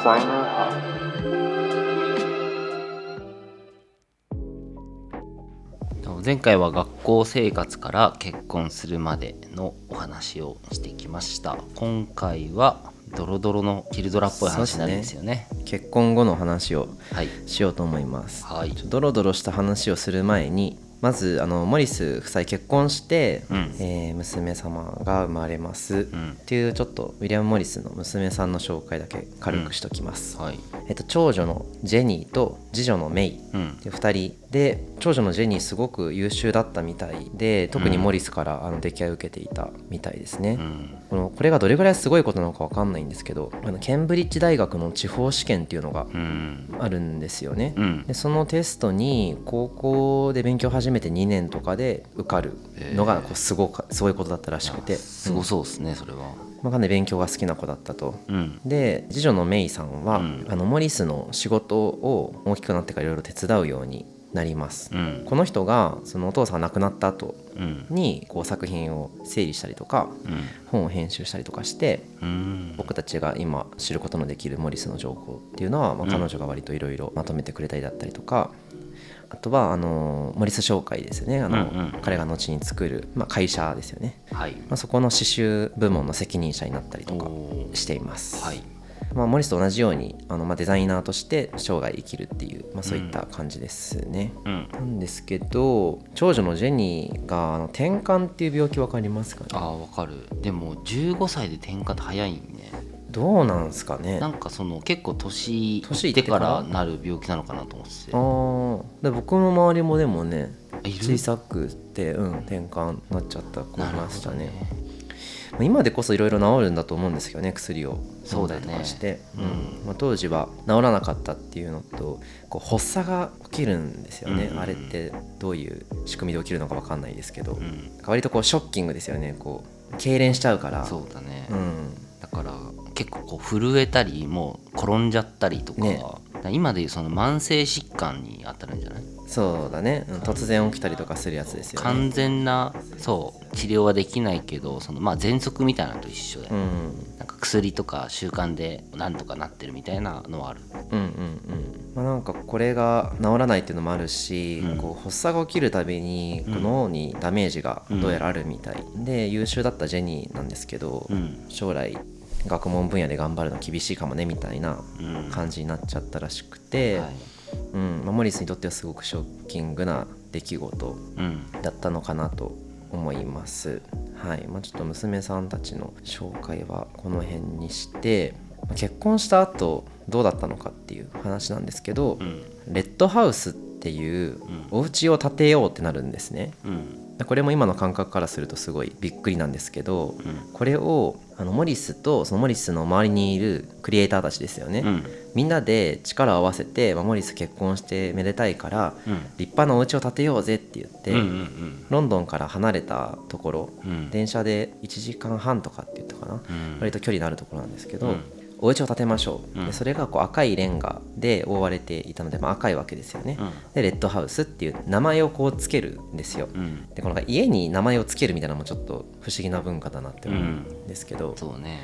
Designer Hub。前回は学校生活から結婚するまでのお話をしてきました。今回はドロドロのキルドラっぽい話になるんですよね。結婚後の話をはい、しようと思います、はい、ドロドロした話をする前にまずモリス夫妻結婚して、娘様が生まれます、っていうちょっとウィリアム・モリスの娘さんの紹介だけ軽くしときます、はい、長女のジェニーと次女のメイっていう2人で、長女のジェニーすごく優秀だったみたいで、特にモリスから溺愛を受けていたみたいですね、これがどれぐらいすごいことなのか分かんないんですけど、ケンブリッジ大学の地方試験っていうのがあるんですよね、でそのテストに高校で勉強始めて2年とかで受かるのがすごいことだったらしくて、すごそうですね、それは。かなり勉強が好きな子だったと、で次女のメイさんは、モリスの仕事を大きくなってからいろいろ手伝うようになります、この人がそのお父さんが亡くなった後にこう作品を整理したりとか、本を編集したりとかして、僕たちが今知ることのできるモリスの情報っていうのは、彼女が割といろいろまとめてくれたりだったりとか、あとはモリス商会ですよね、彼が後に作る、会社ですよね、はい、そこの刺繍部門の責任者になったりとかしています、はい、モリスと同じようにデザイナーとして生涯生きるっていう、そういった感じですね、なんですけど、長女のジェニーが転換っていう病気分かりますかね。分かる。でも15歳で転換って早いんね。どうなんすかね。なんか結構年いってからなる病気なのかなと思ってて、で僕の周りもでもね、小さくて、転換になっちゃった子いましたね。今でこそいろいろ治るんだと思うんですけどね、薬を飲んだりとかして、当時は治らなかったっていうのと、発作が起きるんですよね、あれってどういう仕組みで起きるのか分かんないですけど、割とショッキングですよね、痙攣しちゃうから。そうだね、だから結構震えたりもう転んじゃったりとか、今でいうその慢性疾患に当たるんじゃない？そうだね、突然起きたりとかするやつですよね。完全な治療はできないけど、喘息みたいなのと一緒で、なんか薬とか習慣でなんとかなってるみたいなのはある。なんかこれが治らないっていうのもあるし、発作が起きるたびに脳にダメージがどうやらあるみたいで、優秀だったジェニーなんですけど、将来学問分野で頑張るの厳しいかもねみたいな感じになっちゃったらしくて、モリスにとってはすごくショッキングな出来事だったのかなと思います、はい。ちょっと娘さんたちの紹介はこの辺にして、結婚した後どうだったのかっていう話なんですけど、レッドハウスっていうお家を建てようってなるんですね、これも今の感覚からするとすごいびっくりなんですけど、これをモリスとそのモリスの周りにいるクリエイターたちですよね、みんなで力を合わせて、モリス結婚してめでたいから、立派なお家を建てようぜって言って、ロンドンから離れたところ、電車で1時間半とかって言ったかな、割と距離のあるところなんですけど、お家を建てましょう、でそれが赤いレンガで覆われていたので、赤いわけですよね、でレッドハウスっていう名前をつけるんですよ、でこの家に名前をつけるみたいなのもちょっと不思議な文化だなって思うんですけど、そうね、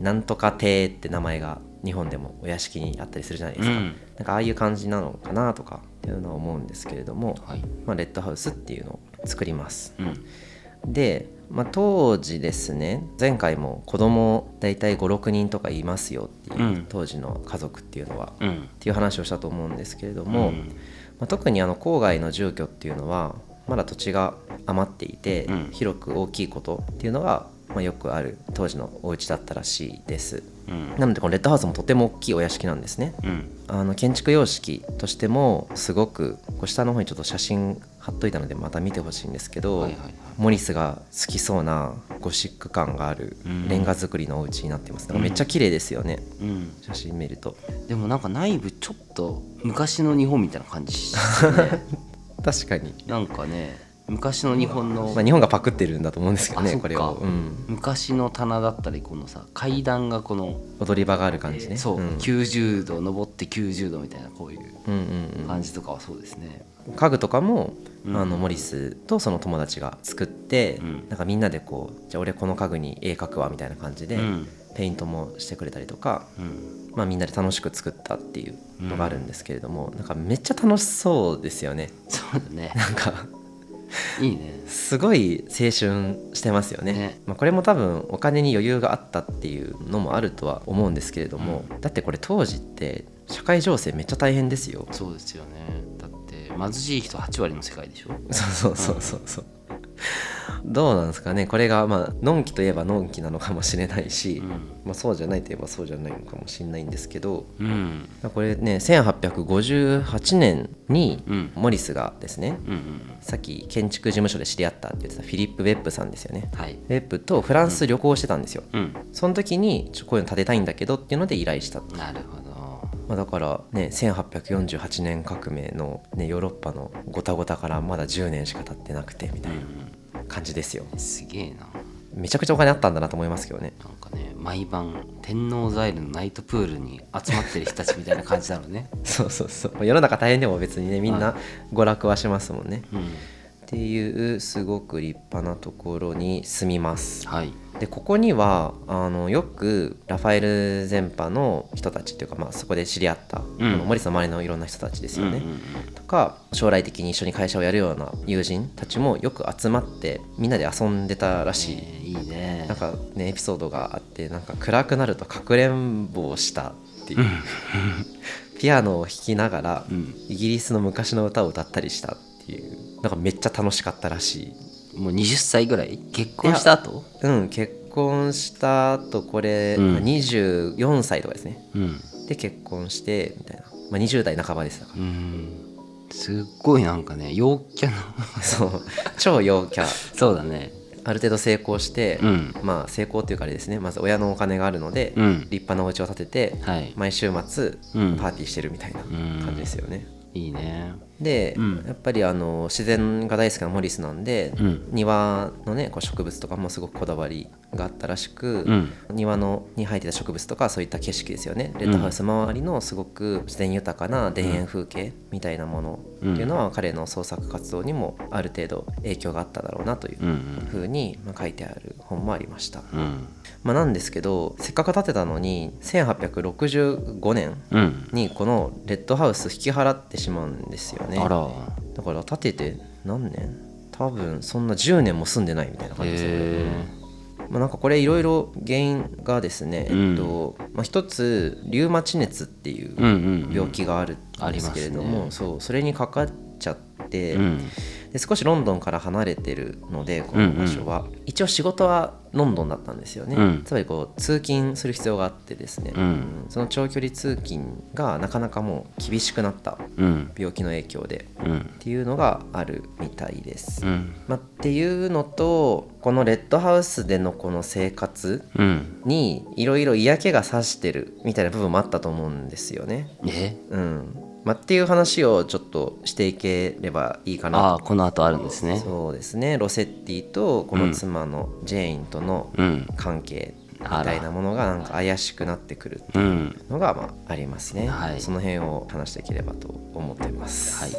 なんとか邸って名前が日本でもお屋敷にあったりするじゃないですか、なんかああいう感じなのかなとかっていうのは思うんですけれども、レッドハウスっていうのを作ります、で当時ですね、前回も子供だいたい 5,6 人とかいますよっていう、当時の家族っていうのは、っていう話をしたと思うんですけれども、特に郊外の住居っていうのはまだ土地が余っていて、広く大きいことっていうのが、よくある当時のお家だったらしいです、なのでこのレッドハウスもとても大きいお屋敷なんですね、建築様式としてもすごく、下の方にちょっと写真貼っといたのでまた見てほしいんですけど、モリスが好きそうなゴシック感があるレンガ造りのお家になってます。めっちゃ綺麗ですよね、写真見ると。でもなんか内部ちょっと昔の日本みたいな感じするね確かになんかね、昔の日本の、日本がパクってるんだと思うんですけどね、これを、昔の棚だったり、この階段が踊り場がある感じね、90度登って90度みたいな、こういう感じとかはそうですね。家具とかもモリスとその友達が作って、なんかみんなでこうじゃあ俺この家具に絵描くわみたいな感じで、ペイントもしてくれたりとか、みんなで楽しく作ったっていうのがあるんですけれども、なんかめっちゃ楽しそうですよね。そうだね。なんかいいね。すごい青春してますよね。これも多分お金に余裕があったっていうのもあるとは思うんですけれども、だってこれ当時って社会情勢めっちゃ大変ですよ。そうですよね。だって貧しい人8割の世界でしょ。そうどうなんですかね。これがのんきといえばのんきなのかもしれないし、そうじゃないといえばそうじゃないのかもしれないんですけど、これね1858年にモリスがですね、さっき建築事務所で知り合ったって言ってたフィリップ・ウェッブさんですよね、ウェッブとフランス旅行してたんですよ、その時にこういうの建てたいんだけどっていうので依頼した。なるほど。だからね1848年革命の、ヨーロッパのごたごたからまだ10年しか経ってなくてみたいな感じですよ。すげえな。めちゃくちゃお金あったんだなと思いますけどね。なんかね、毎晩天王ザイルのナイトプールに集まってる人たちみたいな感じなのね。そう世の中大変でも別にねみんな娯楽はしますもんね、っていうすごく立派なところに住みます。でここにはよくラファエル前派の人たちっていうか、そこで知り合った、モリスの周りのいろんな人たちですよね、とか将来的に一緒に会社をやるような友人たちもよく集まってみんなで遊んでたらしい、いいね。なんかねエピソードがあって、なんか暗くなるとかくれんぼをしたっていう、ピアノを弾きながら、イギリスの昔の歌を歌ったりしたっていう、なんかめっちゃ楽しかったらしい。もう20歳ぐらい結婚した後？結婚した後これ、24歳とかですね、で結婚してみたいな、20代半ばですだから、すっごいなんかね陽キャなそう超陽キャそうだね。ある程度成功して、成功っていうかあれですね、まず親のお金があるので、立派なお家を建てて、毎週末、パーティーしてるみたいな感じですよね。いいね。で、やっぱり自然が大好きなモリスなんで、庭のねこう植物とかもすごくこだわりがあったらしく、庭に生えてた植物とかそういった景色ですよね、レッドハウス周りのすごく自然豊かな田園風景みたいなものっていうのは、彼の創作活動にもある程度影響があっただろうなというふうに書いてある本もありました。なんですけど、せっかく建てたのに1865年にこのレッドハウス引き払ってしまうんですよね。だから建てて何年？多分そんな10年も住んでないみたいな感じですよね。なんかこれいろいろ原因がですね、一つリウマチ熱っていう病気があるんですけれども、それにかかっちゃって、で少しロンドンから離れてるのでこの場所は、一応仕事はロンドンだったんですよね、つまりこう通勤する必要があってですね、その長距離通勤がなかなかもう厳しくなった病気の影響で、っていうのがあるみたいです、っていうのと、このレッドハウスでのこの生活にいろいろ嫌気がさしてるみたいな部分もあったと思うんですよね。っていう話をちょっとしていければいいかなと。この後あるんですね。そうですね、ロセッティとこの妻のジェーンとの関係みたいなものがなんか怪しくなってくるっていうのがありますね、その辺を話していければと思っています。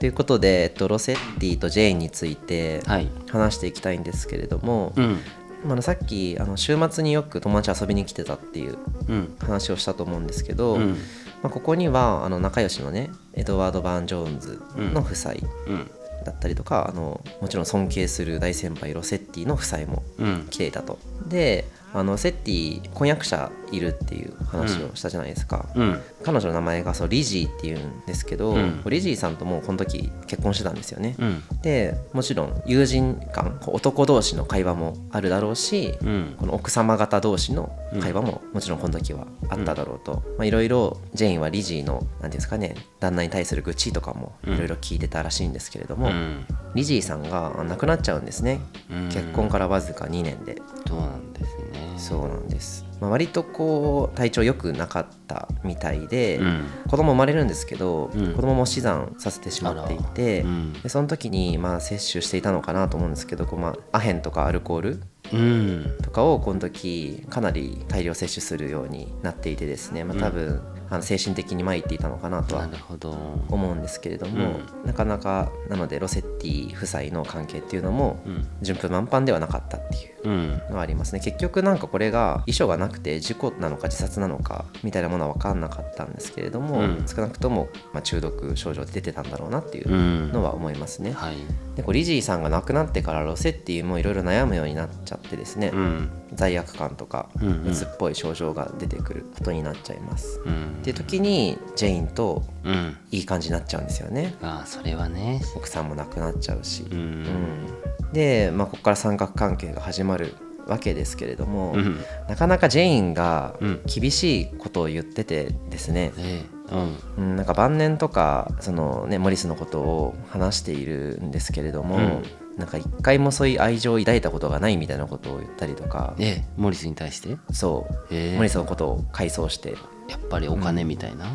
ということで、ロセッティとジェーンについて話していきたいんですけれども、さっき週末によく友達遊びに来てたっていう話をしたと思うんですけど、ここには仲良しのねエドワード・バーン・ジョーンズの夫妻だったりとか、もちろん尊敬する大先輩ロセッティの夫妻も来ていたと。でセッティ婚約者いるっていう話をしたじゃないですか、彼女の名前がリジーっていうんですけど、リジーさんともこの時結婚してたんですよね、でもちろん友人間男同士の会話もあるだろうし、この奥様方同士の会話ももちろんこの時はあっただろうと、いろいろジェーンはリジーの何ていうんですかね、旦那に対する愚痴とかもいろいろ聞いてたらしいんですけれども、リジーさんが亡くなっちゃうんですね、結婚からわずか2年で。そうなんですね。そうなんです、割とこう体調良くなかったみたいで、子供生まれるんですけど、子供も死産させてしまっていて、でその時に摂取していたのかなと思うんですけど、アヘンとかアルコールとかをこの時かなり大量摂取するようになっていてですね、多分精神的に参っていたのかなとは思うんですけれども、なかなかなのでロセッティ夫妻の関係っていうのも順風満帆ではなかったっていうのはありますね。結局なんかこれが遺書がなくて事故なのか自殺なのかみたいなものは分かんなかったんですけれども、少なくとも中毒症状で出てたんだろうなっていうのは思いますね。でリジーさんが亡くなってからロセッティもいろいろ悩むようになっちゃってですね、罪悪感とかうつっぽい症状が出てくることになっちゃいます、っていう時にジェインといい感じになっちゃうんですよね。それはね、奥さんも亡くなっちゃうし、で、ここから三角関係が始まるわけですけれども、なかなかジェインが厳しいことを言っててですね、なんか晩年とかモリスのことを話しているんですけれども、なんか一回もそういう愛情を抱いたことがないみたいなことを言ったりとか、モリスに対して、モリスのことを回想して、やっぱりお金みたいな、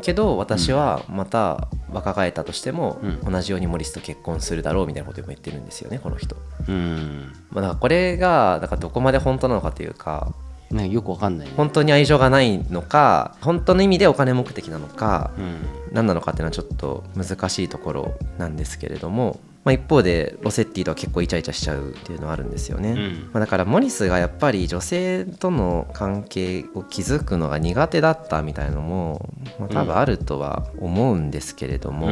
けど私はまた若返ったとしても同じようにモリスと結婚するだろうみたいなことを言ってるんですよね、この人。だからこれがだからどこまで本当なのかというか、よくわかんない、本当に愛情がないのか、本当の意味でお金目的なのか、何なのかっていうのはちょっと難しいところなんですけれども、一方でロセッティとは結構イチャイチャしちゃうっていうのはあるんですよね、だからモリスがやっぱり女性との関係を築くのが苦手だったみたいのも、多分あるとは思うんですけれども、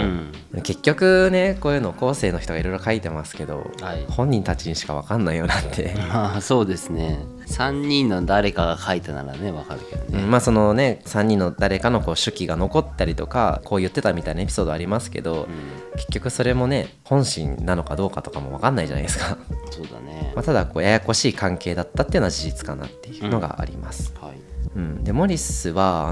結局ね、こういうの後世の人がいろいろ書いてますけど、本人たちにしか分かんないよなってそうですね、3人の誰かが書いたならね分かるけどね、3人の誰かの手記が残ったりとかこう言ってたみたいなエピソードありますけど、結局それもね本心なのかどうかとかも分かんないじゃないですかそうだね、ただややこしい関係だったっていうのは事実かなっていうのがあります、でモリスは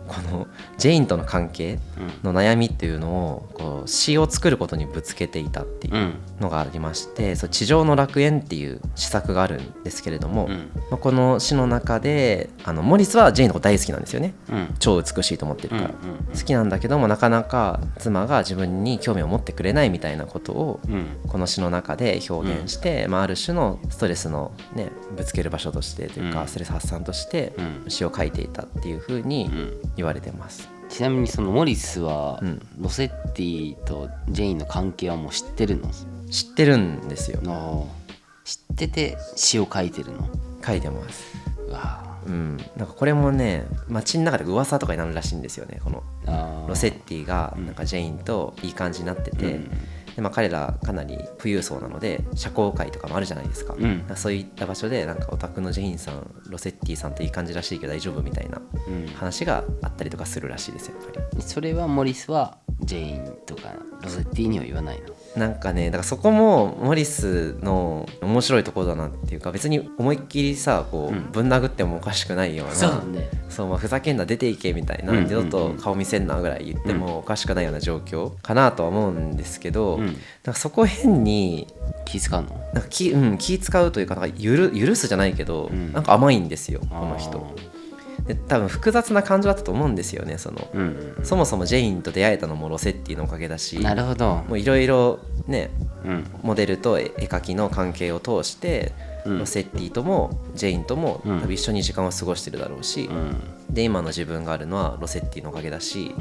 このジェインとの関係の悩みっていうのを詩を作ることにぶつけていたっていうのがありまして、地上の楽園っていう詩作があるんですけれども、この詩の中でモリスはジェインのこと大好きなんですよね、超美しいと思ってるから、好きなんだけどもなかなか妻が自分に興味を持ってくれないみたいなことをこの詩の中で表現して、ある種のストレスのねぶつける場所としてというか、ストレス発散として詩を書いていたっていう風に言われてます。ちなみにそのモリスはロセッティとジェインの関係はもう知ってるの？知ってるんですよ。知ってて詩を書いてるの？書いてます。なんかこれもね街の中で噂とかになるらしいんですよね。このロセッティがなんかジェインといい感じになってて、で彼らかなり富裕層なので社交界とかもあるじゃないですか、そういった場所でなんかオタクのジェインさんロセッティさんといい感じらしいけど大丈夫みたいな話があったりとかするらしいですよ、やっぱり。それはモリスはジェインとかロセッティには言わないの？なんかねだからそこもモリスの面白いところだなっていうか、別に思いっきりさぶん殴ってもおかしくないような、ふざけんな出ていけみたいな、二度と顔見せんなぐらい言ってもおかしくないような状況かなとは思うんですけど、なんかそこ変に気使うの？なんか気使うというか、なんか許すじゃないけど、なんか甘いんですよこの人で。多分複雑な感情だったと思うんですよね。そもそもジェインと出会えたのもロセッティのおかげだし、なるほど、もういろいろね、モデルと絵描きの関係を通して、ロセッティともジェインとも多分一緒に時間を過ごしてるだろうし、で今の自分があるのはロセッティのおかげだし、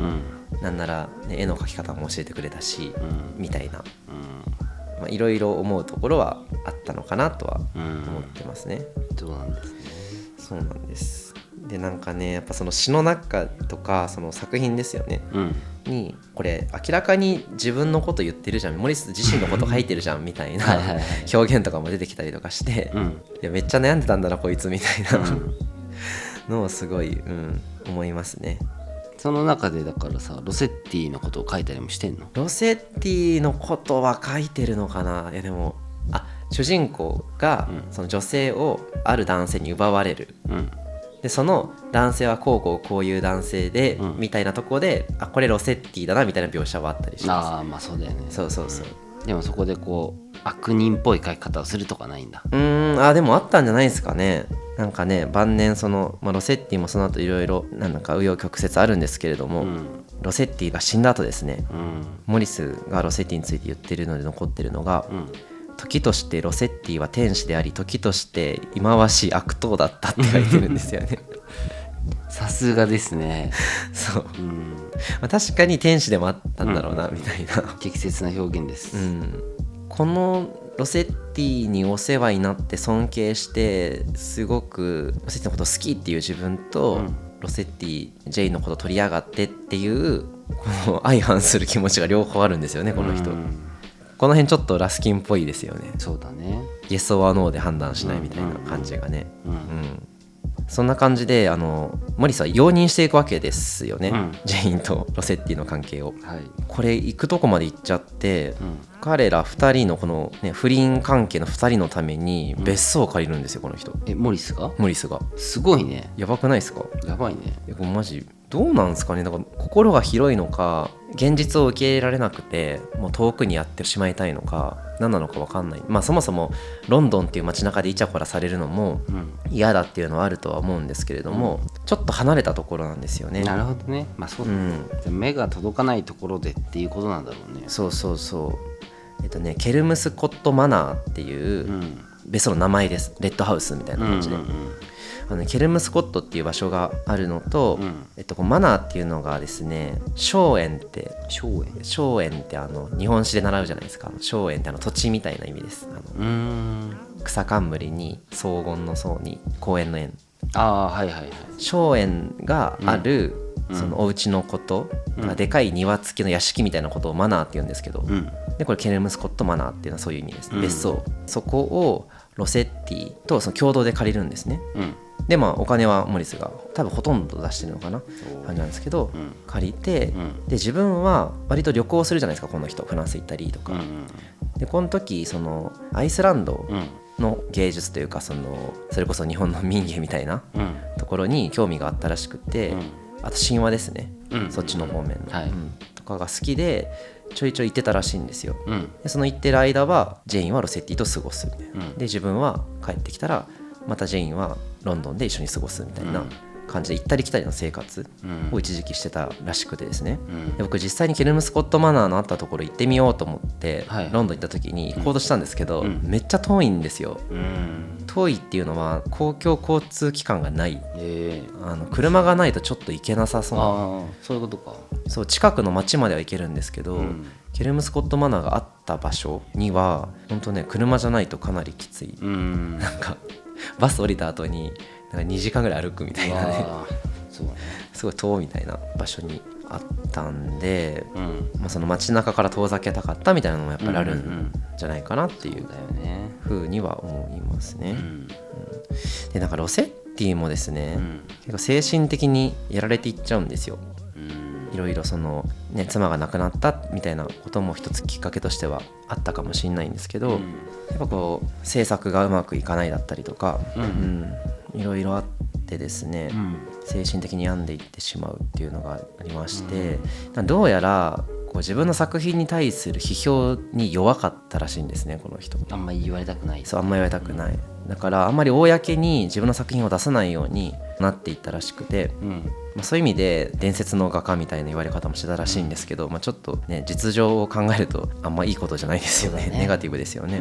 なんなら、絵の描き方も教えてくれたし、みたいな、いろいろ思うところはあったのかなとは思ってますね。そうなんですね。そうなんです。でなんかねやっぱその詩の中とかその作品ですよね、にこれ明らかに自分のこと言ってるじゃん、モリス自身のこと書いてるじゃんみたいな表現とかも出てきたりとかして、いやめっちゃ悩んでたんだなこいつみたいなのをすごい、思いますね。その中でだからさロセッティのことを書いたりもしてんの？ロセッティのことは書いてるのかな。いやでも主人公がその女性をある男性に奪われる、でその男性はこういう男性で、みたいなとこでこれロセッティだなみたいな描写はあったりします。まあそうだよね。そう、でもそこで悪人っぽい書き方をするとかないんだ。でもあったんじゃないですかね。なんかね晩年ロセッティもその後いろいろなんか紆余曲折あるんですけれども、ロセッティが死んだ後ですね、モリスがロセッティについて言ってるので残ってるのが、時としてロセッティは天使であり時として忌まわしい悪党だったって書いてるんですよねさすがですね。そう、確かに天使でもあったんだろうな、みたいな適切な表現です、このロセッティにお世話になって尊敬してすごくロセッティのこと好きっていう自分と、ロセッティジェイのこと取りやがってっていうこの相反する気持ちが両方あるんですよねこの人、この辺ちょっとラスキンっぽいですよね。そうだね。イエスオアノーで判断しないみたいな感じがね、そんな感じでモリスは容認していくわけですよね、ジェインとロセッティの関係を、これ行くとこまで行っちゃって、彼ら2人のこの、ね、不倫関係の2人のために別荘を借りるんですよこの人。モリスがすごいね。やばくないですか？やばいね。これマジどうなんですかね。だから心が広いのか現実を受け入れられなくてもう遠くにやってしまいたいのか何なのか分かんない。そもそもロンドンっていう街中でイチャコラされるのも嫌だっていうのはあるとは思うんですけれども、ちょっと離れたところなんですよね。なるほどね。そうだね、目が届かないところでっていうことなんだろうね。そうケルムスコットマナーっていう別荘の名前です。レッドハウスみたいな感じで、ケルムスコットっていう場所があるのと、マナーっていうのがですね、荘園って日本史で習うじゃないですか。荘園って土地みたいな意味です。草冠に荘厳の荘に公園の園。荘園がある、そのお家のこと、でかい庭付きの屋敷みたいなことをマナーって言うんですけど、でこれケルムスコットマナーっていうのはそういう意味です、別荘。そこをロセッティとその共同で借りるんですね、でお金はモリスが多分ほとんど出してるのかな感じなんですけど、借りて、で自分は割と旅行するじゃないですかこの人。フランス行ったりとか、でこの時そのアイスランドの芸術というかそれこそ日本の民芸みたいなところに興味があったらしくて、あと神話ですね、そっちの方面の、とかが好きでちょいちょい行ってたらしいんですよ、でその行ってる間はジェインはロセッティと過ごすみたいな、で自分は帰ってきたらまたジェインはロンドンで一緒に過ごすみたいな感じで行ったり来たりの生活を一時期してたらしくてですね、で僕実際にケルムスコットマナーのあったところ行ってみようと思って、ロンドン行った時に行こうとしたんですけど、めっちゃ遠いんですよ、遠いっていうのは公共交通機関がない、車がないとちょっと行けなさそうな。そういうことか。そう近くの町までは行けるんですけど、ケルムスコットマナーがあった場所には本当ね車じゃないとかなりきつい、なんかバス降りた後になんか2時間ぐらい歩くみたいなねすごい遠みたいな場所にあったんで、その街中から遠ざけたかったみたいなのもやっぱりあるんじゃないかなっていうふうには思いますね、でなんかロセッティもですね、結構精神的にやられていっちゃうんですよ。いろいろ妻が亡くなったみたいなことも一つきっかけとしてはあったかもしれないんですけど、やっぱこう制作がうまくいかないだったりとか、いろいろあってですね、精神的に病んでいってしまうっていうのがありまして、どうやらこう自分の作品に対する批評に弱かったらしいんですねこの人。あんまり言われたくない。そう、あんまり言われたくない。だからあんまり公に自分の作品を出さないようになっていったらしくて、そういう意味で伝説の画家みたいな言われ方もしてたらしいんですけど、ちょっとね実情を考えるとあんまいいことじゃないですよ ね。ネガティブですよね、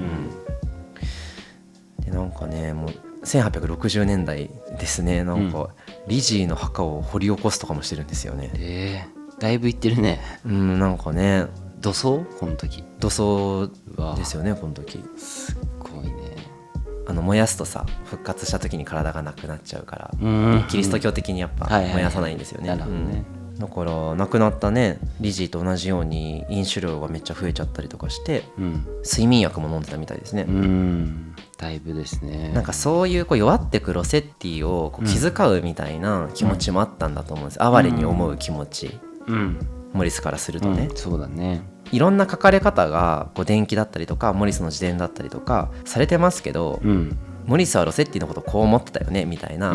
でなんかねもう1860年代ですね、なんかリジーの墓を掘り起こすとかもしてるんですよね。だいぶいってるね。なんかね土葬この時。土葬ですよねこの時。すっごいね。燃やすとさ復活した時に体がなくなっちゃうから、キリスト教的にやっぱ燃やさないんですよね。だから亡くなったねリジーと同じように飲酒量がめっちゃ増えちゃったりとかして、睡眠薬も飲んでたみたいですね。だいぶですね。なんかそういう弱ってくロセッティを気遣うみたいな気持ちもあったんだと思うんです。哀れに思う気持ち、モリスからするとね、そうだね。いろんな書かれ方が伝記だったりとかモリスの自伝だったりとかされてますけど、モリスはロセッティのことこう思ってたよねみたいな、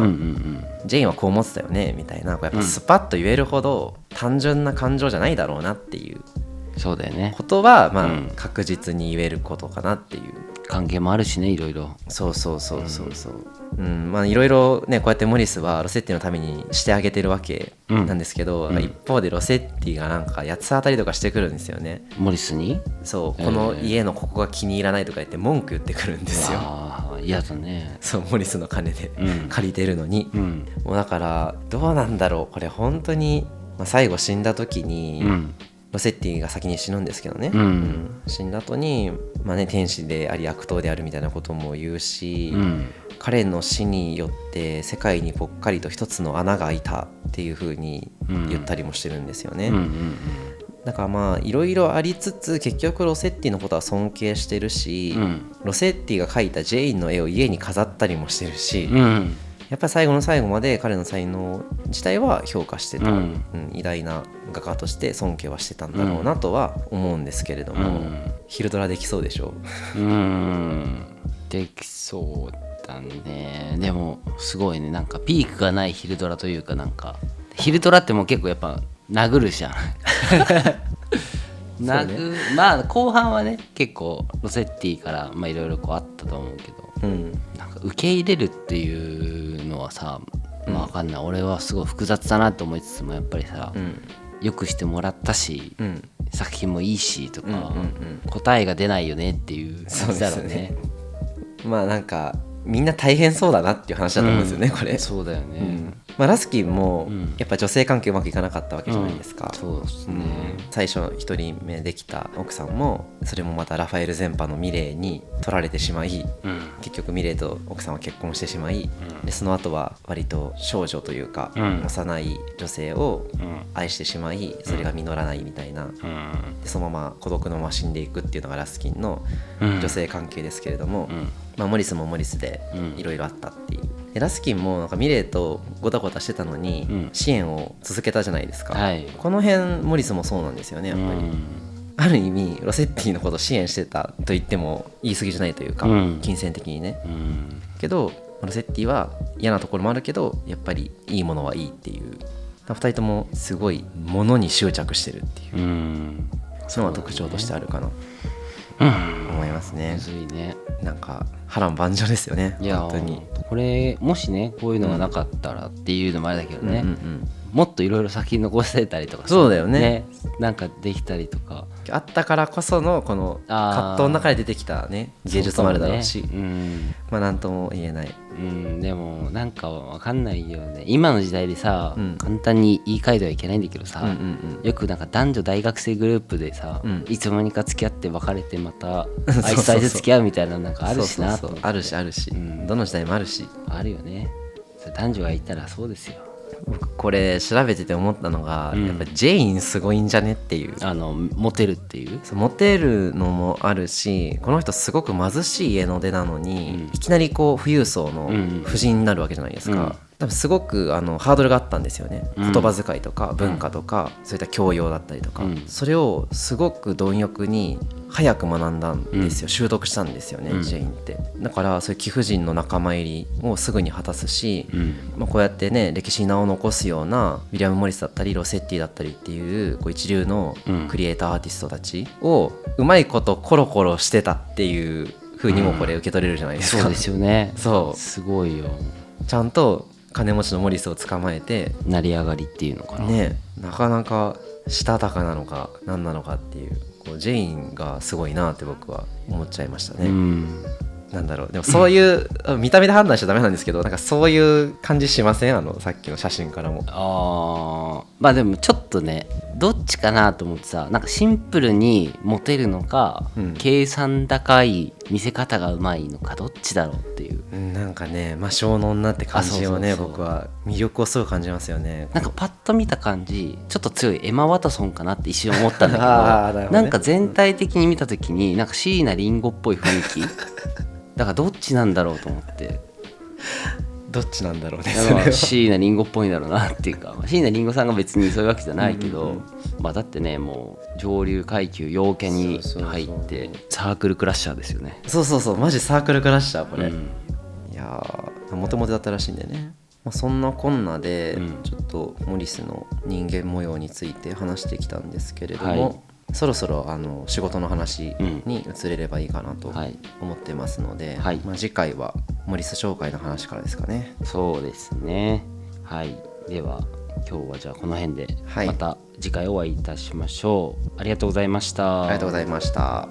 ジェインはこう思ってたよねみたいな、やっぱスパッと言えるほど単純な感情じゃないだろうなっていうそうだよね。ことは確実に言えることかなっていう関係もあるしね、いろいろ。そうそうそうそうそう、まあいろいろねこうやってモリスはロセッティのためにしてあげてるわけなんですけど、一方でロセッティがなんか八つ当たりとかしてくるんですよね。モリスにそうこの家のここが気に入らないとか言って文句言ってくるんですよ。嫌だね。そうモリスの金で借りてるのに、もうだからどうなんだろうこれ本当に、まあ、最後死んだ時に、ロセッティが先に死ぬんですけどね、死んだ後に、まあね、天使であり悪党であるみたいなことも言うし、彼の死によって世界にぽっかりと一つの穴が開いたっていう風に言ったりもしてるんですよね。だからまあいろいろありつつ結局ロセッティのことは尊敬してるし、ロセッティが描いたジェインの絵を家に飾ったりもしてるし、やっぱり最後の最後まで彼の才能自体は評価してた、偉大な画家として尊敬はしてたんだろうなとは思うんですけれども、昼ドラできそうでしょ。できそうだね。でもすごいね、なんかピークがない昼ドラというか、なんか昼ドラってもう結構やっぱ殴るじゃんまあ後半はね結構ロセッティからいろいろあったと思うけど、なんか受け入れるっていうのはさ、分かんない、俺はすごい複雑だなと思いつつも、やっぱりさ、よくしてもらったし、作品もいいしとか、答えが出ないよねっていう感じだろうね。まあなんかみんな大変そうだなっていう話だと思うんですよね、これ。そうだよね。まあ、ラスキンもやっぱ女性関係うまくいかなかったわけじゃないですか。そうですね。最初1人目できた奥さんもそれもまたラファエル前派のミレーに取られてしまい、結局ミレーと奥さんは結婚してしまい、でその後は割と少女というか、幼い女性を愛してしまい、それが実らないみたいな、でそのまま孤独のまま死んでいくっていうのがラスキンの女性関係ですけれども、まあ、モリスもモリスでいろいろあったっていう。でラスキンもなんかミレーとゴタゴタしてたのに支援を続けたじゃないですか、この辺モリスもそうなんですよね、やっぱり。ある意味ロセッティのことを支援してたと言っても言い過ぎじゃないというか、金銭的にね、けどロセッティは嫌なところもあるけどやっぱりいいものはいいっていう、2人ともすごいものに執着してるっていうのは特徴としてあるかな、思いますね。むずいね。なんか波乱万丈ですよね。いや本当にこれもしねこういうのがなかったらっていうのもあれだけどね、もっといろいろ先に残してたりとか、そうだよね、なんかできたりとかあったからこそのこの葛藤の中で出てきたね芸術もあるだろうし、まあ何とも言えない。でもなんかわかんないよね、今の時代でさ、簡単に言い換えてはいけないんだけどさ、よくなんか男女大学生グループでさ、いつの間にか付き合って別れてまたあいつとあいつ付き合うみたいな、なんかあるしなと思って。あるしあるし、どの時代もあるし、あるよね。男女がいたらそうですよ。僕これ調べてて思ったのが、やっぱジェインすごいんじゃねっていう、モテるっていう、モテるのもあるし、この人すごく貧しい家の出なのに、いきなりこう富裕層の夫人になるわけじゃないですか、多分すごくハードルがあったんですよね、言葉遣いとか文化とか、そういった教養だったりとか、それをすごく貪欲に早く学んだんですよ、習得したんですよね、ジェインって。だからそういう貴婦人の仲間入りをすぐに果たすし、こうやってね歴史に名を残すようなウィリアム・モリスだったりロセッティだったりっていうこう一流のクリエイターアーティストたちをうまいことコロコロしてたっていう風にもこれ受け取れるじゃないですか、そうですよね。そうすごいよ。ちゃんと金持ちのモリスを捕まえて成り上がりっていうのかな、ね、なかなかしたたかなのか何なのかっていう、こうジェインがすごいなって僕は思っちゃいましたね。なんだろう、でもそういう見た目で判断しちゃダメなんですけど、なんかそういう感じしません？さっきの写真からも。まあでもちょっとねどっちかなと思ってさ、なんかシンプルにモテるのか、計算高い見せ方がうまいのか、どっちだろうっていう、なんかね魔性の女って感じをね、僕は魅力をすごい感じますよね。なんかパッと見た感じちょっと強いエマ・ワトソンかなって一瞬思ったんだけどなんか全体的に見た時になんか椎名林檎っぽい雰囲気だからどっちなんだろうと思って。どっちなんだろうね、椎名林檎っぽいんだろうなっていうか、椎名林檎さんが別にそういうわけじゃないけど、まあだってねもう上流階級陽キャに入ってサークルクラッシャーですよね。そうマジサークルクラッシャーこれ、いやモテモテだったらしいんでね、そんなこんなでちょっとモリスの人間模様について話してきたんですけれども、そろそろ仕事の話に移れればいいかなと思ってますので、はい、次回はモリス商会の話からですかね。そうですね。はい、では今日はじゃあこの辺で、また次回お会いいたしましょう。ありがとうございました。ありがとうございました。